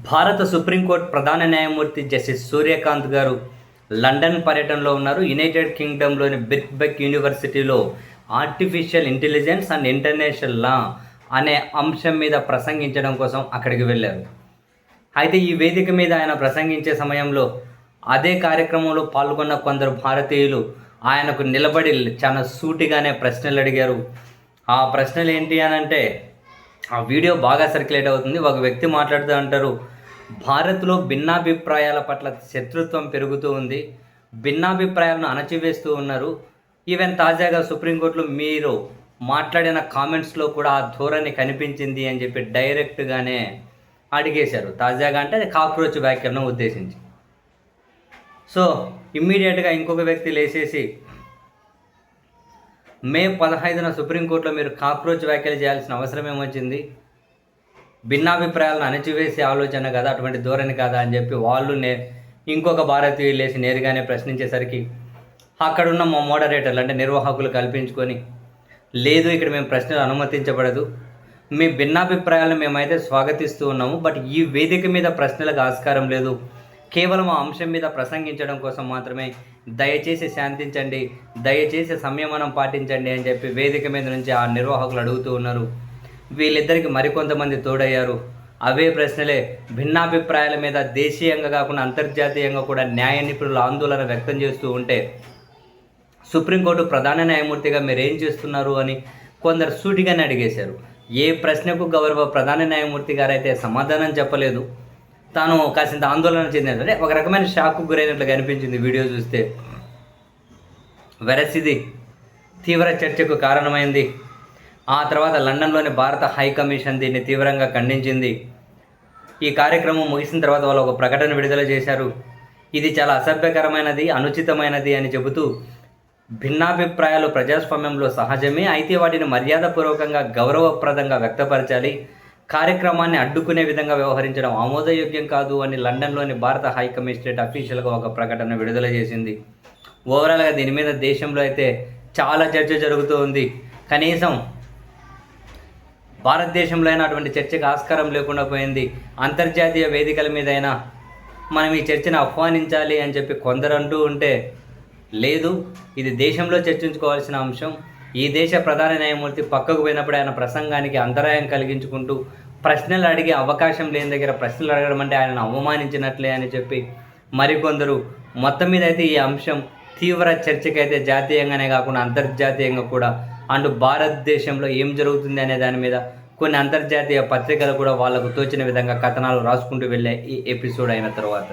భారత సుప్రీంకోర్టు ప్రధాన న్యాయమూర్తి జస్టిస్ సూర్యకాంత్ గారు లండన్ పర్యటనలో ఉన్నారు. యునైటెడ్ కింగ్డమ్లోని బిర్క్బెక్ యూనివర్సిటీలో artificial intelligence and international law అనే అంశం మీద ప్రసంగించడం కోసం అక్కడికి వెళ్ళారు. అయితే ఈ వేదిక మీద ఆయన ప్రసంగించే సమయంలో అదే కార్యక్రమంలో పాల్గొన్న కొందరు భారతీయులు ఆయనకు నిలబడి చాలా సూటిగానే ప్రశ్నలు అడిగారు. ఆ ప్రశ్నలు ఏంటి అని అంటే, ఆ వీడియో బాగా సర్క్యులేట్ అవుతుంది. ఒక వ్యక్తి మాట్లాడుతూ అంటారు, భారత్లో భిన్నాభిప్రాయాల పట్ల శత్రుత్వం పెరుగుతూ ఉంది, భిన్నాభిప్రాయాలను అణచివేస్తూ ఉన్నారు. ఈవెన్ తాజాగా సుప్రీంకోర్టులో మీరు మాట్లాడిన కామెంట్స్లో కూడా ఆ ధోరణి కనిపించింది అని చెప్పి డైరెక్ట్గానే అడిగేశారు. తాజాగా అంటే అది కాక్రోచ్ వ్యాఖ్యలను ఉద్దేశించి. సో ఇమ్మీడియట్గా ఇంకొక వ్యక్తి లేచేసి, మే 15న సుప్రీంకోర్టులో మీరు కాక్రోచ్ వ్యాఖ్యలు చేయాల్సిన అవసరం ఏమొచ్చింది, భిన్నాభిప్రాయాలను అణచివేసే ఆలోచన కదా, అటువంటి ధోరణి కదా అని చెప్పి వాళ్ళు ఇంకొక భారతీయులు లేచి నేరుగానే ప్రశ్నించేసరికి అక్కడున్న మా మోడరేటర్లు అంటే నిర్వాహకులు కల్పించుకొని, లేదు ఇక్కడ మేము ప్రశ్నలు అనుమతించబడదు, మీ భిన్నాభిప్రాయాలను మేమైతే స్వాగతిస్తూ ఉన్నాము, బట్ ఈ వేదిక మీద ప్రశ్నలకు ఆస్కారం లేదు, కేవలం ఆ అంశం మీద ప్రసంగించడం కోసం మాత్రమే, దయచేసి శాంతించండి, దయచేసి సంయమనం పాటించండి అని చెప్పి వేదిక మీద నుంచి ఆ నిర్వాహకులు అడుగుతూ ఉన్నారు. వీళ్ళిద్దరికి మరికొంతమంది తోడయ్యారు. అవే ప్రశ్నలే భిన్నాభిప్రాయాల మీద దేశీయంగా కాకుండా అంతర్జాతీయంగా కూడా న్యాయ నిపుణులు ఆందోళన వ్యక్తం చేస్తూ ఉంటే, సుప్రీంకోర్టు ప్రధాన న్యాయమూర్తిగా మీరు ఏం చేస్తున్నారు అని కొందరు సూటిగానే అడిగేశారు. ఏ ప్రశ్నకు గౌరవ ప్రధాన న్యాయమూర్తి గారైతే సమాధానం చెప్పలేదు. తాను కాసింత ఆందోళన చెందాడు, అంటే ఒక రకమైన షాక్కు గురైనట్లు కనిపించింది వీడియో చూస్తే. వెరస్ ఇది తీవ్ర చర్చకు కారణమైంది. ఆ తర్వాత లండన్లోని భారత హై కమిషన్ దీన్ని తీవ్రంగా ఖండించింది. ఈ కార్యక్రమం ముగిసిన తర్వాత వాళ్ళు ఒక ప్రకటన విడుదల చేశారు. ఇది చాలా అసభ్యకరమైనది, అనుచితమైనది అని చెబుతూ, భిన్నాభిప్రాయాలు ప్రజాస్వామ్యంలో సహజమే, అయితే వాటిని మర్యాదపూర్వకంగా గౌరవప్రదంగా వ్యక్తపరచాలి, కార్యక్రమాన్ని అడ్డుకునే విధంగా వ్యవహరించడం ఆమోదయోగ్యం కాదు అని లండన్లోని భారత హై కమిషనరేట్ అఫీషియల్గా ఒక ప్రకటన విడుదల చేసింది. ఓవరాల్గా దీని మీద దేశంలో అయితే చాలా చర్చ జరుగుతూ ఉంది. కనీసం భారతదేశంలో అయినా అటువంటి చర్చకు ఆస్కారం లేకుండా పోయింది. అంతర్జాతీయ వేదికల మీద అయినా మనం ఈ చర్చను ఆహ్వానించాలి అని చెప్పి కొందరు అంటూ ఉంటే, లేదు ఇది దేశంలో చర్చించుకోవాల్సిన అంశం, ఈ దేశ ప్రధాన న్యాయమూర్తి పక్కకు పోయినప్పుడు ఆయన ప్రసంగానికి అంతరాయం కలిగించుకుంటూ ప్రశ్నలు అడిగే అవకాశం లేని దగ్గర ప్రశ్నలు అడగడం అంటే ఆయనను అవమానించినట్లే అని చెప్పి మరికొందరు. మొత్తం మీద అయితే ఈ అంశం తీవ్ర చర్చకైతే జాతీయంగానే కాకుండా అంతర్జాతీయంగా కూడా, అండ్ భారతదేశంలో ఏం జరుగుతుంది అనే దాని మీద కొన్ని అంతర్జాతీయ పత్రికలు కూడా వాళ్ళకు తోచిన విధంగా కథనాలు రాసుకుంటూ వెళ్ళే ఈ ఎపిసోడ్ అయిన తర్వాత